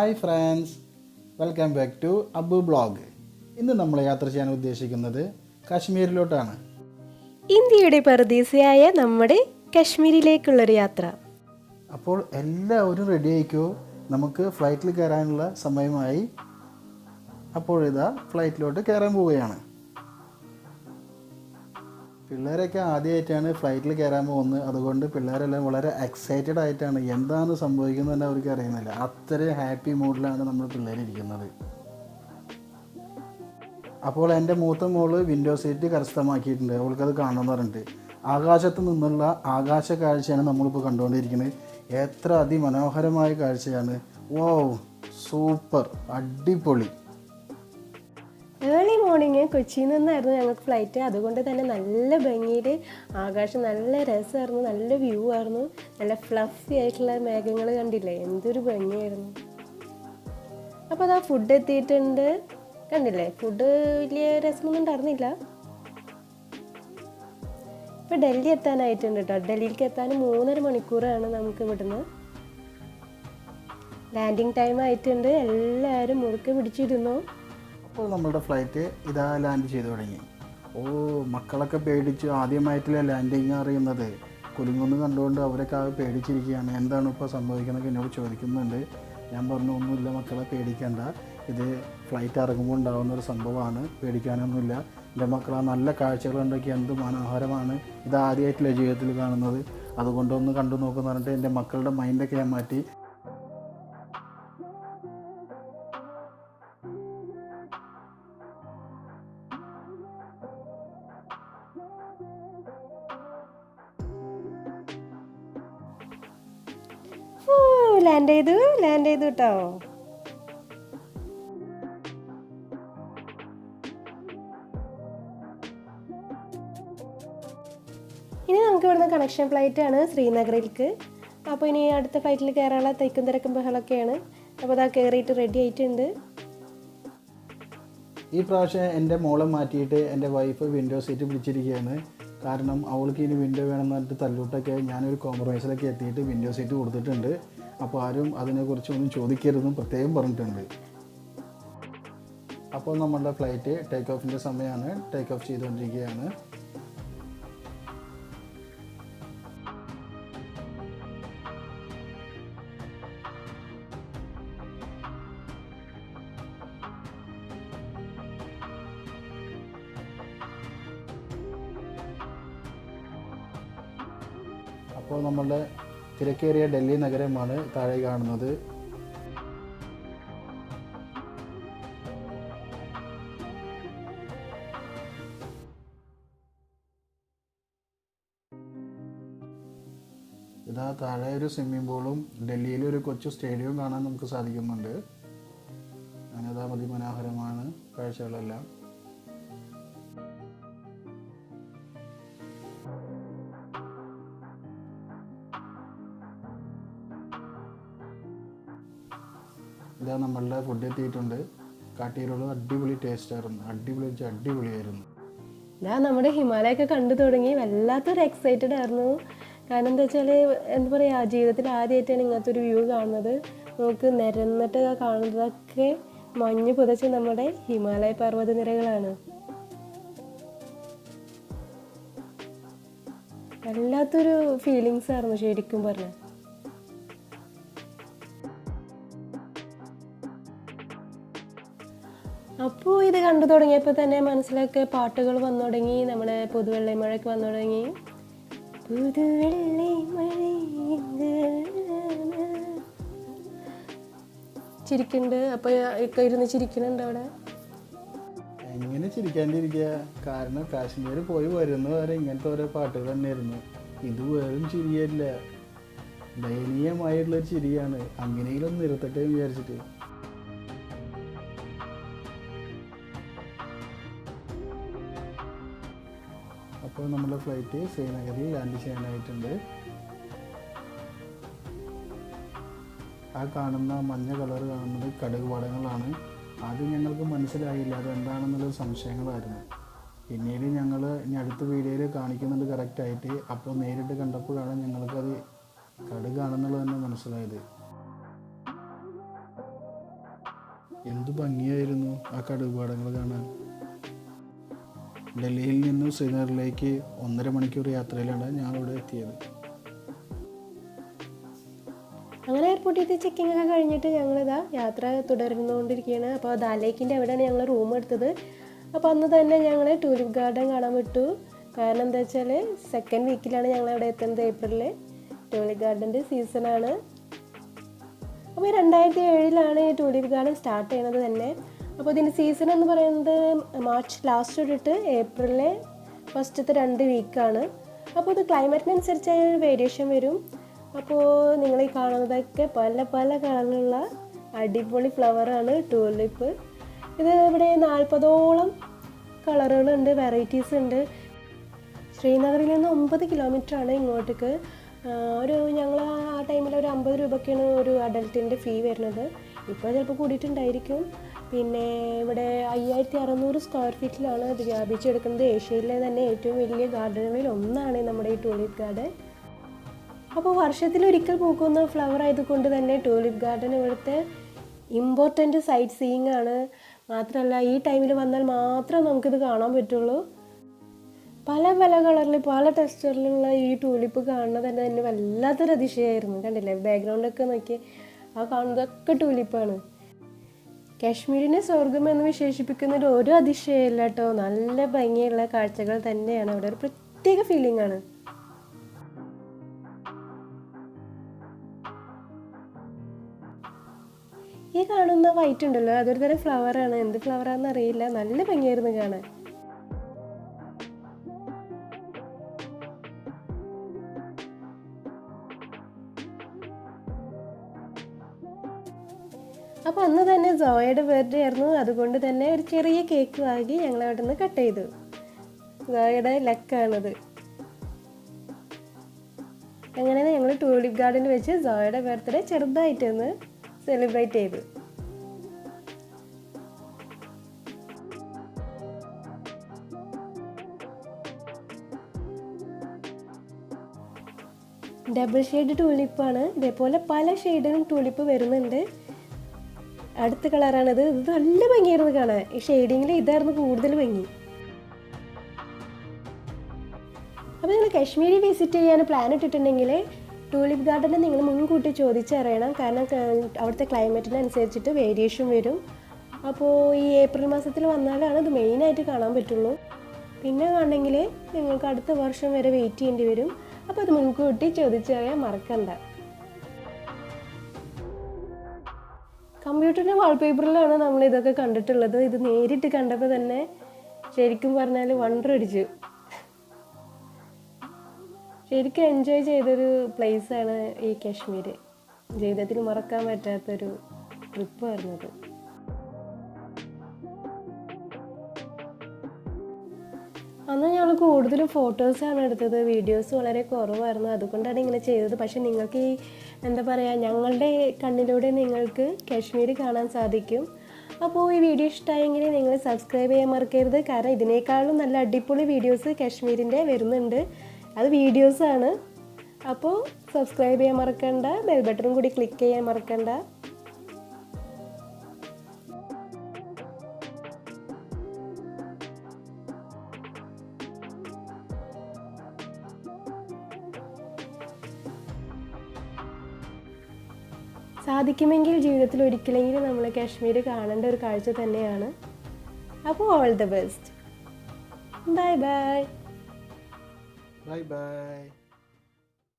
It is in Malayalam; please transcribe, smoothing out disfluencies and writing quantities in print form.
Hi friends, welcome back to Abbu blog. ഇന്ന് നമ്മൾ യാത്ര ചെയ്യാൻ ഉദ്ദേശിക്കുന്നത് കാശ്മീരിലോട്ടാണ്. ഇന്ത്യയുടെ പറുദീസയായ നമ്മുടെ കശ്മീരിലേക്കുള്ളൊരു യാത്ര. അപ്പോൾ എല്ലാവരും റെഡി ആയിക്കോ, നമുക്ക് ഫ്ലൈറ്റിൽ കയറാനുള്ള സമയമായി. അപ്പോഴിതാ ഫ്ലൈറ്റിലോട്ട് കയറാൻ പോവുകയാണ്. പിള്ളേരൊക്കെ ആദ്യമായിട്ടാണ് ഫ്ലൈറ്റിൽ കയറാൻ പോകുന്നത്. അതുകൊണ്ട് പിള്ളേരെല്ലാം വളരെ എക്സൈറ്റഡ് ആയിട്ടാണ്. എന്താണ് സംഭവിക്കുന്നത് തന്നെ അവർക്ക് അറിയുന്നില്ല. അത്രയും ഹാപ്പി മൂഡിലാണ് നമ്മൾ പിള്ളേരിരിക്കുന്നത്. അപ്പോൾ എൻ്റെ മൂത്ത മോള് വിൻഡോ സീറ്റ് കരസ്ഥമാക്കിയിട്ടുണ്ട്. അവൾക്കത് കാണുമെന്ന് പറഞ്ഞിട്ട് ആകാശത്ത് നിന്നുള്ള ആകാശ കാഴ്ചയാണ് നമ്മളിപ്പോൾ കണ്ടുകൊണ്ടിരിക്കുന്നത്. എത്ര അതിമനോഹരമായ കാഴ്ചയാണ്. വൗ, സൂപ്പർ, അടിപൊളി. ഏർലി മോർണിംഗ് കൊച്ചിയിൽ നിന്നായിരുന്നു ഞങ്ങൾക്ക് ഫ്ലൈറ്റ്. അതുകൊണ്ട് തന്നെ നല്ല ഭംഗിയിൽ ആകാശം നല്ല രസമായിരുന്നു, നല്ല വ്യൂ ആയിരുന്നു. നല്ല ഫ്ലഫി ആയിട്ടുള്ള മേഘങ്ങൾ കണ്ടില്ലേ, എന്തൊരു ഭംഗിയായിരുന്നു. അപ്പോൾ അതാ ഫുഡ് എത്തിയിട്ടുണ്ട്, കണ്ടില്ലേ. ഫുഡ് വലിയ രസമൊന്നും ഉണ്ടായിരുന്നില്ല. ഇപ്പോൾ ഡൽഹി എത്താനായിട്ടുണ്ട് കേട്ടോ. ഡൽഹിയിലേക്ക് എത്താൻ 3.5 മണിക്കൂറാണ് നമുക്ക് ഇവിടുന്ന്. ലാൻഡിങ് ടൈം ആയിട്ടുണ്ട്. എല്ലാവരും മുറുക്കെ പിടിച്ചിരുന്നു. അപ്പോൾ നമ്മളുടെ ഫ്ലൈറ്റ് ഇതാ ലാൻഡ് ചെയ്തു തുടങ്ങി. ഓ, മക്കളൊക്കെ പേടിച്ചു. ആദ്യമായിട്ടില്ല ലാൻഡിങ് അറിയുന്നത്. കുലുങ്ങൊന്ന് കണ്ടുകൊണ്ട് അവരൊക്കെ പേടിച്ചിരിക്കുകയാണ്. എന്താണ് ഇപ്പോൾ സംഭവിക്കുന്നതൊക്കെ എന്നോട് ചോദിക്കുന്നുണ്ട്. ഞാൻ പറഞ്ഞു, ഒന്നുമില്ല മക്കളെ, പേടിക്കേണ്ട. ഇത് ഫ്ലൈറ്റ് ഇറങ്ങുമ്പോൾ ഉണ്ടാകുന്ന ഒരു സംഭവമാണ്, പേടിക്കാനൊന്നുമില്ല. എൻ്റെ മക്കളെ നല്ല കാഴ്ചകളുണ്ടൊക്കെ, എന്ത് മനോഹരമാണ്. ഇത് ആദ്യമായിട്ടില്ല ജീവിതത്തിൽ കാണുന്നത്. അതുകൊണ്ടൊന്ന് കണ്ടു നോക്കുമെന്ന് പറഞ്ഞിട്ട് എൻ്റെ മക്കളുടെ മൈൻഡൊക്കെ ഞാൻ മാറ്റി. ലാൻഡ് ചെയ്തു കേട്ടോ. ഇനി നമുക്ക് ഇവിടുന്ന് കണക്ഷൻ ഫ്ലൈറ്റ് ആണ് ശ്രീനഗറിലേക്ക്. അപ്പോൾ ഇനി അടുത്ത ഫ്ലൈറ്റിൽ കയറാനുള്ള തിക്കും തിരക്കും ബഹളമൊക്കെയാണ്. അപ്പോൾ അതാ കയറിയിട്ട് റെഡി ആയിട്ടുണ്ട്. ഈ പ്രാവശ്യം എൻ്റെ മോളെ മാറ്റിയിട്ട് എൻ്റെ വൈഫ് വിൻഡോ സീറ്റ് പിടിച്ചിരിക്കുകയാണ്. കാരണം അവൾക്ക് ഇനി വിൻഡോ വേണമെന്ന് പറഞ്ഞിട്ട് തല്ലൂട്ടൊക്കെ ഞാനൊരു കോംപ്രമൈസിലൊക്കെ എത്തിയിട്ട് വിൻഡോ സീറ്റ് കൊടുത്തിട്ടുണ്ട്. അപ്പോൾ ആരും അതിനെക്കുറിച്ചൊന്നും ചോദിക്കരുതെന്നും പ്രത്യേകം പറഞ്ഞിട്ടുണ്ട്. അപ്പോൾ നമ്മളുടെ ഫ്ലൈറ്റ് ടേക്ക് ഓഫിൻ്റെ സമയമാണ്. ടേക്ക് ഓഫ് ചെയ്തുകൊണ്ടിരിക്കുകയാണ്. അപ്പോൾ നമ്മളുടെ തിരക്കേറിയ ഡൽഹി നഗരമാണ് താഴെ കാണുന്നത്. ഇതാ താഴെ ഒരു സ്വിമ്മിംഗ് പൂളും ഡൽഹിയിലെ ഒരു കൊച്ചു സ്റ്റേഡിയവും കാണാൻ നമുക്ക് സാധിക്കുന്നുണ്ട്. അങ്ങനെതാ അതിമനോഹരമാണ് കാഴ്ചകളെല്ലാം. ഇതാ നമ്മളുടെ ഫുഡ് എത്തിയിട്ടുണ്ട്. കാട്ടിയിലുള്ള അടിപൊളി ടേസ്റ്റായിരുന്നു. അടിപൊളിയായിരുന്നു. ഇതാ നമ്മുടെ ഹിമാലയൊക്കെ കണ്ടു തുടങ്ങി. വല്ലാത്തൊരു എക്സൈറ്റഡ് ആയിരുന്നു. കാരണം എന്താ വെച്ചാൽ, എന്താ പറയുക, ജീവിതത്തിൽ ആദ്യമായിട്ടാണ് ഇങ്ങനത്തെ ഒരു വ്യൂ കാണുന്നത്. നമുക്ക് നിരന്നിട്ട് കാണുന്നതൊക്കെ മഞ്ഞ് പുതച്ച് നമ്മുടെ ഹിമാലയ പർവ്വതനിരകളാണ്. വല്ലാത്തൊരു ഫീലിങ്സ് ആയിരുന്നു ശരിക്കും പറഞ്ഞാൽ. അപ്പോൾ ഇത് കണ്ടു തുടങ്ങിയപ്പോൾ തന്നെ മനസ്സിലൊക്കെ പാട്ടുകൾ വന്നു തുടങ്ങി. നമ്മുടെ പുതുവെള്ളി മഴയൊക്കെ വന്നു തുടങ്ങി. പുതുവെള്ളി മഴ ചിരിക്കുന്നുണ്ട്. അപ്പോൾ ഒക്കെ ഇരുന്ന് ചിരിക്കുന്നുണ്ട് അവിടെ. എങ്ങനെ ചിരിക്കാണ്ടിരിക്കുക? കാരണം കാശ്മീർ പോയി വരുന്നവരെ ഇങ്ങനത്തെ ഓരോ പാട്ടുകൾ തന്നെയായിരുന്നു. ഇത് വെറും ചിരിയല്ല, ദയനീയമായിട്ടുള്ളൊരു ചിരിയാണ്. അങ്ങനെയെങ്കിലും നിർത്തട്ടെ വിചാരിച്ചിട്ട്. അപ്പോൾ നമ്മുടെ ഫ്ലൈറ്റ് ശ്രീനഗറിൽ ലാൻഡ് ചെയ്യാനായിട്ടുണ്ട്. ആ കാണുന്ന മഞ്ഞ കളർ കാണുന്നത് കടുക് വടങ്ങളാണ്. ആദ്യം ഞങ്ങൾക്ക് മനസ്സിലായില്ല അതെന്താണെന്നുള്ള സംശയങ്ങളായിരുന്നു. പിന്നീട് ഞങ്ങൾ ഇനി അടുത്ത വീഡിയോയിൽ കാണിക്കുന്നുണ്ട് കറക്റ്റായിട്ട്. അപ്പോൾ നേരിട്ട് കണ്ടപ്പോഴാണ് ഞങ്ങൾക്കത് കടുകാണെന്നുള്ളത് തന്നെ മനസ്സിലായത്. എന്ത് ഭംഗിയായിരുന്നു ആ കടുകുപാടങ്ങൾ കാണാൻ. ഡൽഹിയിൽ നിന്നും ശ്രീനഗറിലേക്ക് 1.5 മണിക്കൂർ യാത്രയിലാണ് ഞങ്ങളിവിടെ എത്തിയത്. അങ്ങനെ എയർപോർട്ടിൽ ചെക്കിംഗ് ഒക്കെ കഴിഞ്ഞിട്ട് ഞങ്ങളിതാ യാത്ര തുടർന്നുകൊണ്ടിരിക്കുകയാണ്. അപ്പോൾ ദാൽ ലേക്കിൻ്റെ അവിടെയാണ് ഞങ്ങൾ റൂം എടുത്തത്. അപ്പോൾ അന്ന് തന്നെ ഞങ്ങൾ ടൂലിപ്പ് ഗാർഡൻ കാണാൻ വിട്ടു. കാരണം എന്താ വെച്ചാൽ 2nd വീക്കിലാണ് ഞങ്ങൾ അവിടെ എത്തുന്നത്. ഏപ്രിലിൽ ടൂലിപ്പ് ഗാർഡൻ്റെ സീസണാണ്. അപ്പോൾ 2007 ഈ ടൂലിപ്പ് ഗാർഡൻ സ്റ്റാർട്ട് ചെയ്യണത് തന്നെ. അപ്പോൾ ഇതിൻ്റെ സീസൺ എന്ന് പറയുന്നത് മാർച്ച് ലാസ്റ്റ് തൊട്ടിട്ട് ഏപ്രിലിലെ ഫസ്റ്റത്തെ 2 വീക്കാണ്. അപ്പോൾ ഇത് ക്ലൈമറ്റിനനുസരിച്ച് വേരിയേഷൻ വരും. അപ്പോൾ നിങ്ങൾ ഈ കാണുന്നതൊക്കെ പല പല കളറിലുള്ള അടിപൊളി ഫ്ലവറാണ് ടൂലിപ്പ്. ഇത് ഇവിടെ 40ഓളം കളറുകളുണ്ട്, വെറൈറ്റീസ് ഉണ്ട്. ശ്രീനഗറിൽ നിന്ന് 9 കിലോമീറ്ററാണ് ഇങ്ങോട്ടേക്ക്. ഞങ്ങൾ ആ ടൈമിൽ ഒരു 50 രൂപയ്ക്കാണ് ഒരു അഡൽട്ടിൻ്റെ ഫീ വരുന്നത്. ഇപ്പോൾ ചിലപ്പോൾ കൂടിയിട്ടുണ്ടായിരിക്കും. പിന്നെ ഇവിടെ 5600 സ്ക്വയർ ഫീറ്റിലാണ് ഇത് വ്യാപിച്ചെടുക്കുന്നത്. ഏഷ്യയിലെ തന്നെ ഏറ്റവും വലിയ ഗാർഡനുകളിൽ ഒന്നാണ് നമ്മുടെ ഈ ടൂലിപ്പ് ഗാർഡൻ. അപ്പോൾ വർഷത്തിലൊരിക്കൽ പൂക്കുന്ന ഫ്ലവർ ആയതുകൊണ്ട് തന്നെ ടൂലിപ്പ് ഗാർഡൻ ഇവിടുത്തെ ഇമ്പോർട്ടൻ്റ് സൈറ്റ് സീയിങ് ആണ്. മാത്രമല്ല ഈ ടൈമിൽ വന്നാൽ മാത്രമേ നമുക്കിത് കാണാൻ പറ്റുള്ളൂ. പല പല കളറിൽ പല ടെക്സ്ചറിലുള്ള ഈ ടൂലിപ്പ് കാണുന്നത് തന്നെ വല്ലാത്തൊരു അതിശയമായിരുന്നു. കണ്ടില്ലേ, ബാക്ക്ഗ്രൗണ്ടൊക്കെ നോക്കി, ആ കാണുന്നതൊക്കെ ടൂലിപ്പാണ്. കാശ്മീരിനെ സ്വർഗം എന്ന് വിശേഷിപ്പിക്കുന്നതിൽ ഒരു അതിശയമില്ല കേട്ടോ. നല്ല ഭംഗിയുള്ള കാഴ്ചകൾ തന്നെയാണ്. അവിടെ ഒരു പ്രത്യേക ഫീലിംഗ് ആണ്. ഈ കാണുന്ന വൈറ്റ് ഉണ്ടല്ലോ, അതൊരു തരം ഫ്ലവറാണ്. എന്ത് ഫ്ലവറാണെന്ന് അറിയില്ല. നല്ല ഭംഗിയായിരുന്നു കാണാൻ. അപ്പോൾ അന്ന് തന്നെ സോയയുടെ ബർത്ത്ഡേ ആയിരുന്നു. അതുകൊണ്ട് തന്നെ ഒരു ചെറിയ കേക്ക് വാങ്ങി ഞങ്ങൾ അവിടെ നിന്ന് കട്ട് ചെയ്തു. സോയയുടെ ലക്കാണത്. അങ്ങനെ ഞങ്ങൾ ടൂലിപ്പ് ഗാർഡനിൽ വെച്ച് സോയയുടെ ബർത്ത്ഡേ ചെറുതായിട്ടൊന്ന് സെലിബ്രേറ്റ് ചെയ്തു. ഡബിൾ ഷെയ്ഡ് ടൂലിപ്പാണ്. ഇതേപോലെ പല ഷെയ്ഡിലും ടൂലിപ്പ് വരുന്നുണ്ട്. അടുത്ത കളറാണിത്. ഇത് നല്ല ഭംഗിയായിരുന്നു കാണാൻ. ഈ ഷെയ്ഡിങ്ങിൽ ഇതായിരുന്നു കൂടുതൽ ഭംഗി. അപ്പോൾ നിങ്ങൾ കാശ്മീരി വിസിറ്റ് ചെയ്യാൻ പ്ലാൻ ഇട്ടിട്ടുണ്ടെങ്കിൽ ടൂലിപ്പ് ഗാർഡനെ നിങ്ങൾ മുൻകൂട്ടി ചോദിച്ചറിയണം. കാരണം അവിടുത്തെ ക്ലൈമറ്റിനനുസരിച്ചിട്ട് വേരിയേഷൻ വരും. അപ്പോൾ ഈ ഏപ്രിൽ മാസത്തിൽ വന്നാലാണ് ഇത് മെയിനായിട്ട് കാണാൻ പറ്റുള്ളൂ. പിന്നെ കാണണമെങ്കിൽ നിങ്ങൾക്ക് അടുത്ത വർഷം വരെ വെയിറ്റ് ചെയ്യേണ്ടി വരും. അപ്പോൾ അത് മുൻകൂട്ടി ചോദിച്ചറിയാൻ മറക്കണ്ട. കമ്പ്യൂട്ടറിൻ്റെ വാൾപേപ്പറിലാണ് നമ്മൾ ഇതൊക്കെ കണ്ടിട്ടുള്ളത്. ഇത് നേരിട്ട് കണ്ടപ്പോൾ തന്നെ ശരിക്കും പറഞ്ഞാൽ വണ്ടർ അടിച്ചു. ശരിക്കും എൻജോയ് ചെയ്തൊരു പ്ലേസാണ് ഈ കാശ്മീർ. ജീവിതത്തിൽ മറക്കാൻ പറ്റാത്തൊരു ട്രിപ്പായിരുന്നു അത്. അന്ന് ഞങ്ങൾ കൂടുതലും ഫോട്ടോസാണ് എടുത്തത്. വീഡിയോസ് വളരെ കുറവായിരുന്നു. അതുകൊണ്ടാണ് ഇങ്ങനെ ചെയ്തത്. പക്ഷെ നിങ്ങൾക്ക് ഈ എന്താ പറയുക, ഞങ്ങളുടെ കണ്ണിലൂടെ നിങ്ങൾക്ക് കാശ്മീർ കാണാൻ സാധിക്കും. അപ്പോൾ ഈ വീഡിയോ ഇഷ്ടമായെങ്കിൽ നിങ്ങൾ സബ്സ്ക്രൈബ് ചെയ്യാൻ മറക്കരുത്. കാരണം ഇതിനേക്കാളും നല്ല അടിപൊളി വീഡിയോസ് കാശ്മീരിൻ്റെ വരുന്നുണ്ട്. അത് വീഡിയോസാണ്. അപ്പോൾ സബ്സ്ക്രൈബ് ചെയ്യാൻ മറക്കണ്ട. ബെൽ ബട്ടണും കൂടി ക്ലിക്ക് ചെയ്യാൻ മറക്കണ്ട. സാധിക്കുമെങ്കിൽ ജീവിതത്തിൽ ഒരിക്കലെങ്കിലും നമ്മൾ കാശ്മീർ കാണേണ്ട ഒരു കാഴ്ച തന്നെയാണ്. അപ്പോൾ all the best. Bye bye. Bye bye.